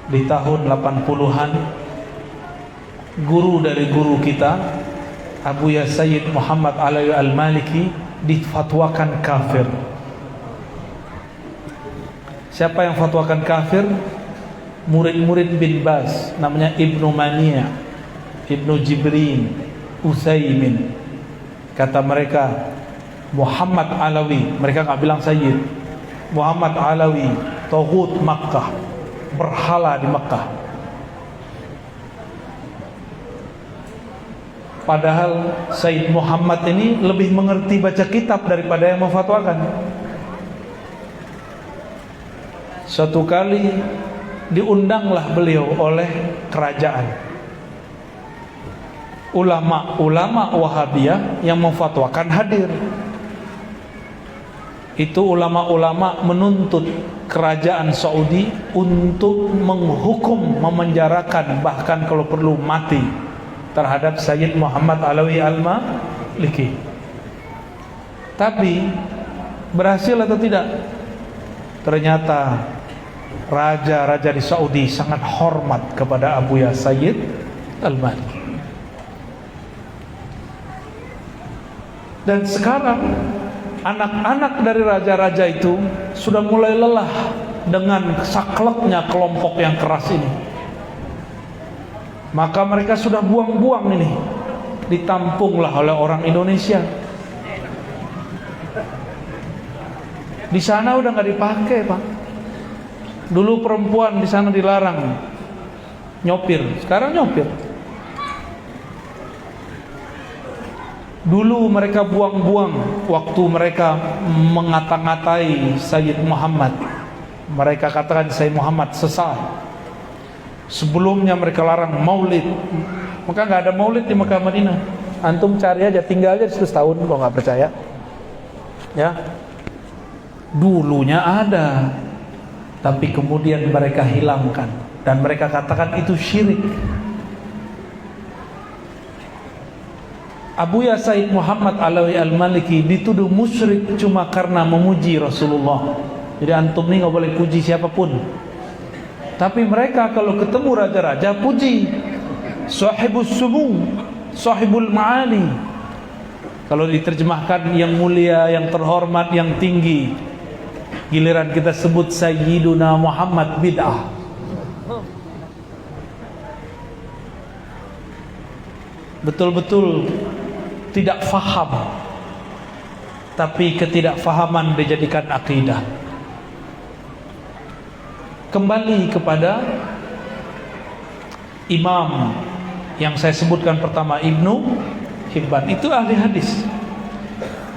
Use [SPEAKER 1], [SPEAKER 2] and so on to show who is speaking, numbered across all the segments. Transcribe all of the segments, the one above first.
[SPEAKER 1] di tahun 80-an, guru dari guru kita Abuya Sayyid Muhammad Alawi Al-Maliki difatwakan kafir. Siapa yang fatwakan kafir? Murid-murid bin Baz, namanya Ibnu Mania, Ibnu Jibrin, Utsaimin. Kata mereka Muhammad Alawi, mereka nggak bilang Sayyid, Muhammad Alawi taghut Makkah, berhala di Makkah. Padahal Sayyid Muhammad ini lebih mengerti baca kitab daripada yang memfatwakan. Suatu kali diundanglah beliau oleh kerajaan. Ulama-ulama Wahabiyah yang memfatwakan hadir. Itu ulama-ulama menuntut kerajaan Saudi untuk menghukum, memenjarakan, bahkan kalau perlu mati terhadap Sayyid Muhammad Alawi Al-Maliki. Tapi berhasil atau tidak? Ternyata raja-raja di Saudi sangat hormat kepada Abuya Sayyid Al-Maliki. Dan sekarang anak-anak dari raja-raja itu sudah mulai lelah dengan sakleknya kelompok yang keras ini. Maka mereka sudah buang-buang ini, ditampunglah oleh orang Indonesia. Di sana udah nggak dipakai, Pak. Dulu perempuan di sana dilarang nyopir, sekarang nyopir. Dulu mereka buang-buang waktu mereka mengata-ngatai Sayyid Muhammad. Mereka katakan Sayyid Muhammad sesat. Sebelumnya mereka larang maulid. Maka nggak ada maulid di Mekah Madinah. Antum cari aja, tinggal aja setahun kalau nggak percaya. Ya. Dulunya ada, tapi kemudian mereka hilangkan dan mereka katakan itu syirik. Abuya Sayyid Muhammad Alawi Al-Maliki dituduh musyrik cuma karena memuji Rasulullah. Jadi antum nih nggak boleh puji siapapun. Tapi mereka kalau ketemu raja-raja puji. Sahibus sumu, sahibul ma'ali. Kalau diterjemahkan yang mulia, yang terhormat, yang tinggi. Giliran kita sebut Sayyiduna Muhammad bid'ah. Betul-betul tidak faham, tapi ketidakfahaman dijadikan akidah. Kembali kepada imam yang saya sebutkan pertama, Ibnu Hibban, itu ahli hadis.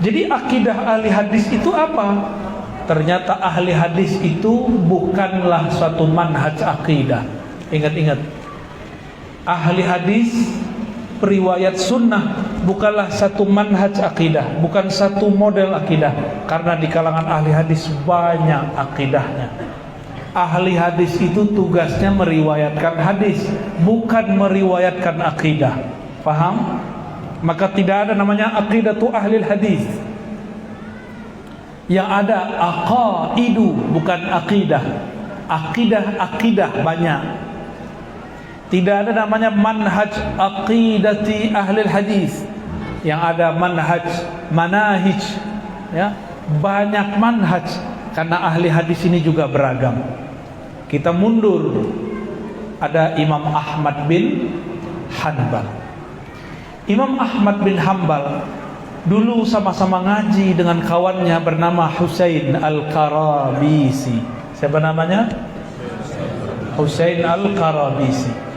[SPEAKER 1] Jadi akidah ahli hadis itu apa? Ternyata ahli hadis itu bukanlah suatu manhaj akidah. Ingat-ingat, ahli hadis periwayat sunnah bukanlah satu manhaj akidah, bukan satu model akidah. Karena di kalangan ahli hadis banyak akidahnya. Ahli hadis itu tugasnya meriwayatkan hadis, bukan meriwayatkan akidah. Paham? Maka tidak ada namanya aqidatu ahli hadis. Yang ada aqaidu, bukan akidah. Akidah banyak. Tidak ada namanya manhaj aqidati ahli hadis. Yang ada manhaj manahij, ya, banyak manhaj. Karena ahli hadis ini juga beragam. Kita mundur, ada Imam Ahmad bin Hanbal. Imam Ahmad bin Hanbal dulu sama-sama ngaji dengan kawannya bernama Husain Al-Qarabisi. Siapa namanya? Husain Al-Qarabisi.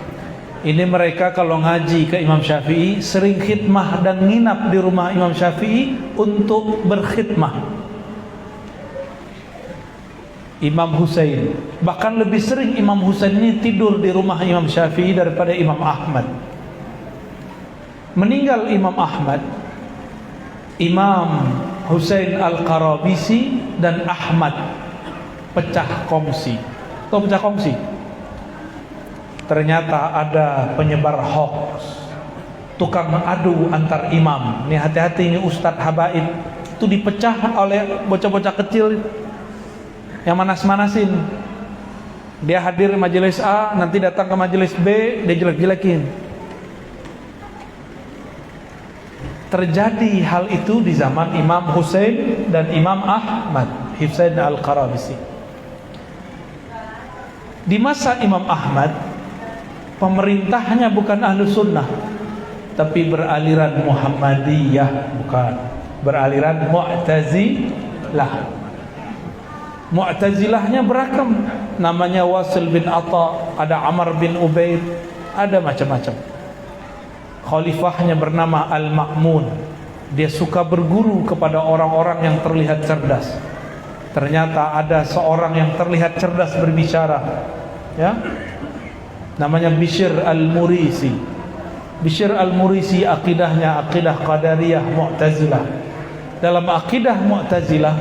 [SPEAKER 1] Ini mereka kalau ngaji ke Imam Syafi'i sering khidmah dan nginap di rumah Imam Syafi'i untuk berkhidmah. Imam Husain, bahkan lebih sering Imam Husain ini tidur di rumah Imam Syafi'i daripada Imam Ahmad. Meninggal Imam Ahmad, Imam Husain Al-Qarabisi dan Ahmad pecah kongsi. Tahu pecah kongsi? Ternyata ada penyebar hoax, tukang adu antar imam. Ini hati-hati, ini Ustadz Habaib itu dipecah oleh bocah-bocah kecil yang manas-manasin. Dia hadir majelis A, nanti datang ke majelis B, dia jelek-jelekin. Terjadi hal itu di zaman Imam Husain dan Imam Ahmad, Husain Al-Qarabisi. Di masa Imam Ahmad, pemerintahnya bukan ahlu sunnah, tapi beraliran Muhammadiyah, bukan, beraliran Mu'tazilah. Mu'tazilahnya beragam, namanya Wasil bin Atha, ada Amr bin Ubaid, ada macam-macam. Khalifahnya bernama Al-Ma'mun. Dia suka berguru kepada orang-orang yang terlihat cerdas. Ternyata ada seorang yang terlihat cerdas berbicara, ya, namanya Bishr Al-Murisi. Bishr Al-Murisi akidahnya akidah Qadariyah Mu'tazilah. Dalam akidah Mu'tazilah,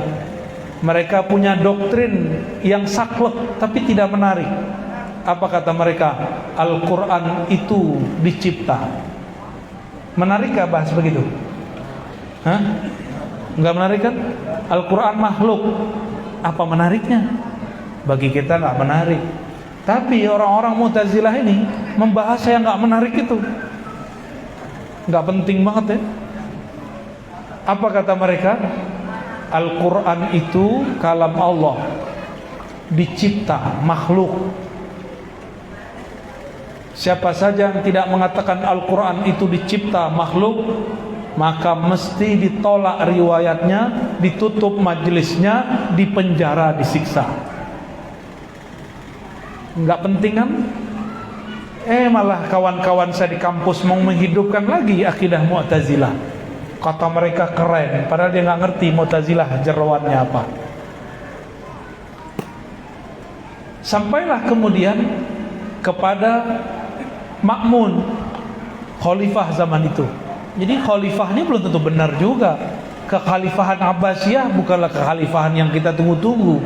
[SPEAKER 1] mereka punya doktrin yang saklek tapi tidak menarik. Apa kata mereka? Al-Quran itu dicipta. Menarikkah bahas begitu? Hah? Enggak menarik kan? Al-Quran makhluk. Apa menariknya? Bagi kita enggak menarik. Tapi orang-orang Mu'tazilah ini membahas yang enggak menarik itu. Enggak penting banget ya. Apa kata mereka? Al-Quran itu kalam Allah, dicipta, makhluk. Siapa saja yang tidak mengatakan Al-Quran itu dicipta, makhluk, maka mesti ditolak riwayatnya, ditutup majelisnya, dipenjara, disiksa. Enggak penting kan? Malah kawan-kawan saya di kampus mau menghidupkan lagi akidah Mu'tazilah. Kata mereka keren, padahal dia nggak ngerti Mu'tazilah jeroannya apa. Sampailah kemudian kepada Ma'mun, khalifah zaman itu. Jadi khalifah ini belum tentu benar juga. Kekhalifahan Abbasiyah bukanlah kekhalifahan yang kita tunggu-tunggu.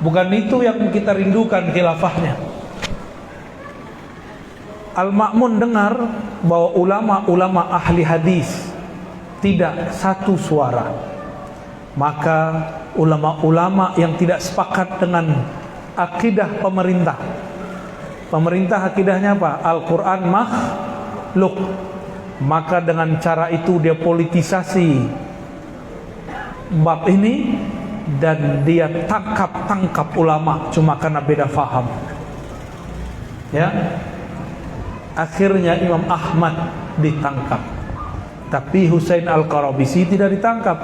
[SPEAKER 1] Bukan itu yang kita rindukan khilafahnya. Al-Ma'mun dengar bahwa ulama-ulama ahli hadis tidak satu suara. Maka ulama-ulama yang tidak sepakat dengan akidah pemerintah. Pemerintah akidahnya apa? Al-Quran makhluk. Maka dengan cara itu dia politisasi bab ini dan dia tangkap ulama cuma karena beda faham. Ya. Akhirnya Imam Ahmad ditangkap. Tapi Husain Al-Qarabisi tidak ditangkap.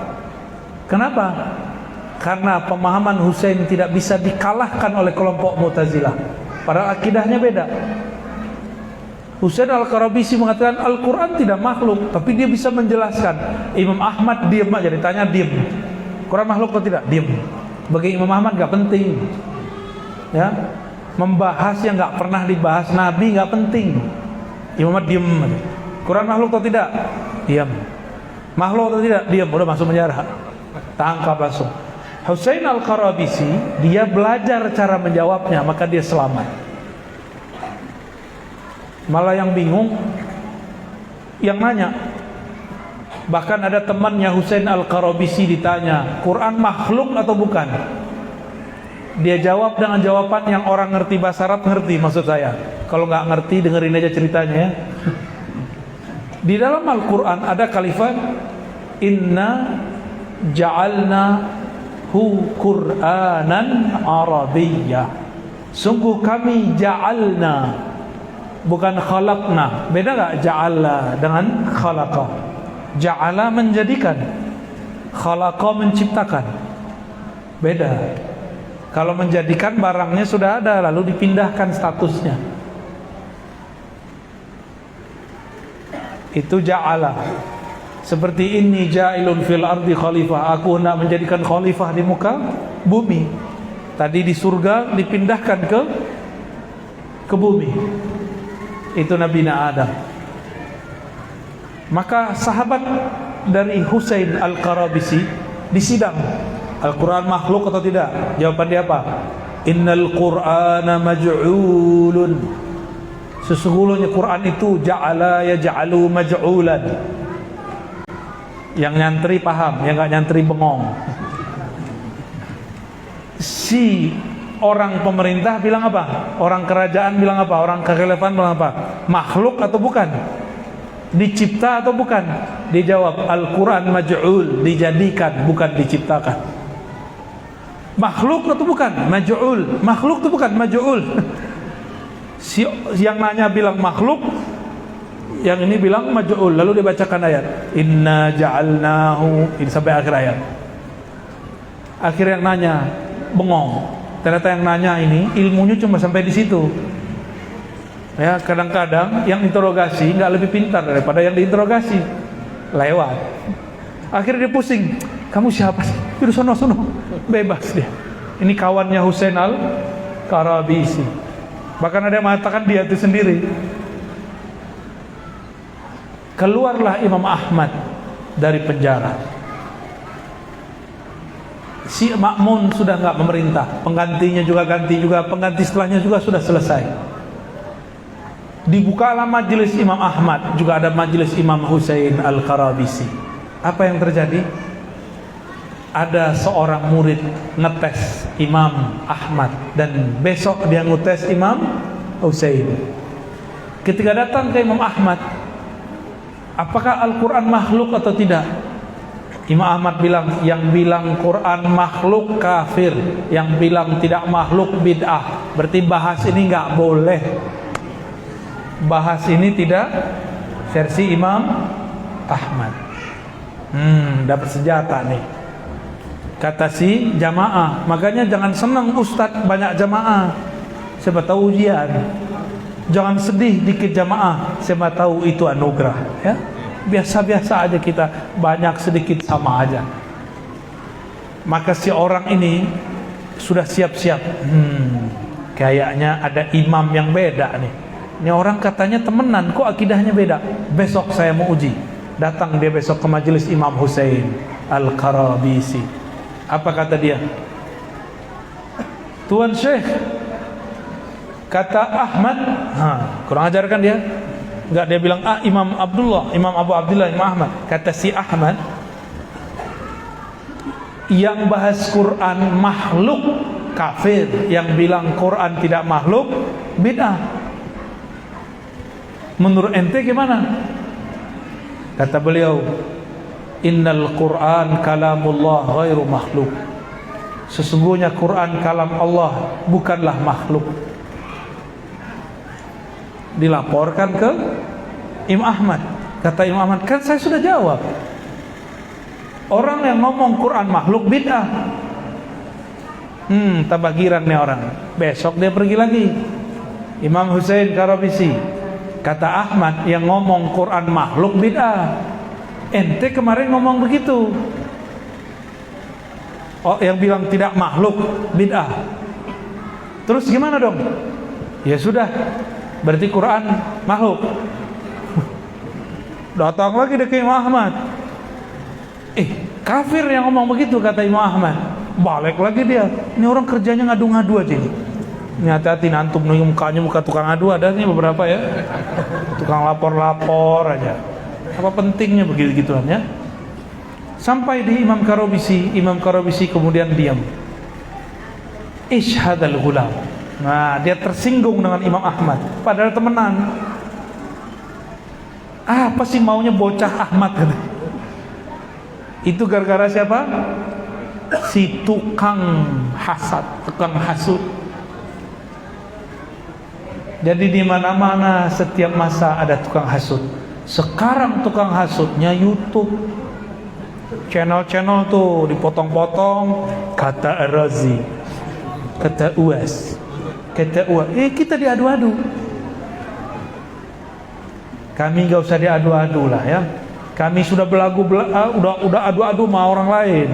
[SPEAKER 1] Kenapa? Karena pemahaman Husain tidak bisa dikalahkan oleh kelompok Mu'tazilah. Padahal akidahnya beda. Husain Al-Qarabisi mengatakan Al-Quran tidak makhluk, tapi dia bisa menjelaskan. Imam Ahmad diam aja, ditanya diam. Quran makhluk atau tidak? Diam. Bagi Imam Ahmad gak penting. Ya, membahas yang gak pernah dibahas Nabi gak penting. Imam Ahmad diam. Quran makhluk atau tidak? Diam. Makhluk atau tidak? Diam. Udah masuk penjara. Tangkap langsung. Husain Al-Qarabisi dia belajar cara menjawabnya, maka dia selamat. Malah yang bingung yang nanya. Bahkan ada temannya Husain Al-Qarabisi ditanya, Quran makhluk atau bukan? Dia jawab dengan jawaban yang orang ngerti bahasa Arab ngerti maksud saya. Kalau nggak ngerti dengerin aja ceritanya ya. Di dalam Al-Quran ada kalimat Inna ja'alna hu Qur'anan Arabiyyah. Sungguh kami ja'alna, bukan khalaqna. Beda gak ja'ala dengan khalaqa? Ja'ala menjadikan, khalaqa menciptakan. Beda. Kalau menjadikan barangnya sudah ada lalu dipindahkan statusnya, itu ja'ala. Seperti ini ja'ilun fil ardi khalifah, aku hendak menjadikan khalifah di muka bumi. Tadi di surga dipindahkan ke bumi. Itu Nabi Adam. Maka sahabat dari Husain Al-Qarabisi disidang, Al-Quran makhluk atau tidak? Jawaban dia apa? Innal Qur'ana maj'ulun. Sesungguhnya Quran itu ja'ala yaj'alu maj'ulan. Yang nyantri paham, yang gak nyantri bengong. Si orang pemerintah bilang apa? Orang kerajaan bilang apa? Orang kekhilafan bilang apa? Makhluk atau bukan? Dicipta atau bukan? Dijawab, Al-Quran maj'ul, dijadikan, bukan diciptakan. Makhluk atau bukan? Maj'ul. Makhluk atau bukan? Maj'ul. Yang nanya bilang makhluk, yang ini bilang maj'ul. Lalu dibacakan ayat, inna ja'alnahu, ini sampai akhir ayat. Akhir yang nanya bengong. Ternyata yang nanya ini ilmunya cuma sampai di situ. Ya, kadang-kadang yang interogasi nggak lebih pintar daripada yang diinterogasi. Lewat. Akhirnya dia pusing. Kamu siapa sih? Yaudah sono. Bebas dia. Ini kawannya Husain Al-Qarabisi. Bahkan ada yang mengatakan dia itu sendiri. Keluarlah Imam Ahmad dari penjara. Si Ma'mun sudah nggak memerintah, penggantinya juga ganti juga, pengganti setelahnya juga sudah selesai. Dibukalah majelis Imam Ahmad, juga ada majelis Imam Husain Al-Qarabisi. Apa yang terjadi? Ada seorang murid ngetes Imam Ahmad dan besok dia ngetes Imam Husain. Ketika datang ke Imam Ahmad, apakah Al-Quran makhluk atau tidak? Imam Ahmad bilang, yang bilang Quran makhluk kafir, yang bilang tidak makhluk bid'ah. Berarti bahas ini nggak boleh. Bahas ini tidak versi Imam Ahmad. Dapat senjata nih. Kata si jamaah, makanya jangan senang Ustadz banyak jamaah. Siapa tahu ujian. Jangan sedih dikit jamaah. Siapa tahu itu anugerah. Ya. Biasa-biasa aja kita, banyak sedikit sama aja. Maka si orang ini sudah siap-siap. Kayaknya ada imam yang beda nih. Ini orang katanya temenan, kok akidahnya beda. Besok saya mau uji. Datang dia besok ke majelis Imam Husain Al-Qarabisi. Apa kata dia? Tuan Syekh, kata Ahmad, kurang ajar kan dia? Enggak, dia bilang Imam Abdullah, Imam Abu Abdullah, Imam Ahmad. Kata si Ahmad, yang bahas Quran makhluk kafir, yang bilang Quran tidak makhluk bid'ah. Menurut ente gimana? Kata beliau, innal Quran kalamullah ghairu makhluk. Sesungguhnya Quran kalam Allah, bukanlah makhluk. Dilaporkan ke Imam Ahmad. Kata Imam Ahmad, kan saya sudah jawab. Orang yang ngomong Quran makhluk bid'ah. Tambah girang nih orang. Besok dia pergi lagi. Imam Husain Qarabisi. Kata Ahmad, yang ngomong Quran makhluk bid'ah. Ente kemarin ngomong begitu. Oh, yang bilang tidak makhluk bid'ah. Terus gimana dong? Ya sudah, berarti Quran makhluk. Datang lagi ke Imam Ahmad. Kafir yang ngomong begitu, kata Imam Ahmad. Balik lagi dia. Ini orang kerjanya ngadu-ngadu aja nih. Ini hati-hati nantum nih, mukanya muka tukang adu, ada nih beberapa ya. Tukang lapor-lapor aja. Apa pentingnya begitu-gituan ya? Sampai di Imam Qarabisi kemudian diam. Ishadal gulam. Nah, dia tersinggung dengan Imam Ahmad. Padahal temenan. Apa sih maunya bocah Ahmad? Itu gara-gara siapa? Si tukang hasad, tukang hasud. Jadi di mana-mana setiap masa ada tukang hasud. Sekarang tukang hasudnya YouTube. Channel-channel tuh dipotong-potong, kata Ar-Razi, kata Uwas, kata Uwas. Kita diadu-adu. Kami gak usah diadu-adu lah ya. Kami sudah belagu, udah adu-adu sama orang lain.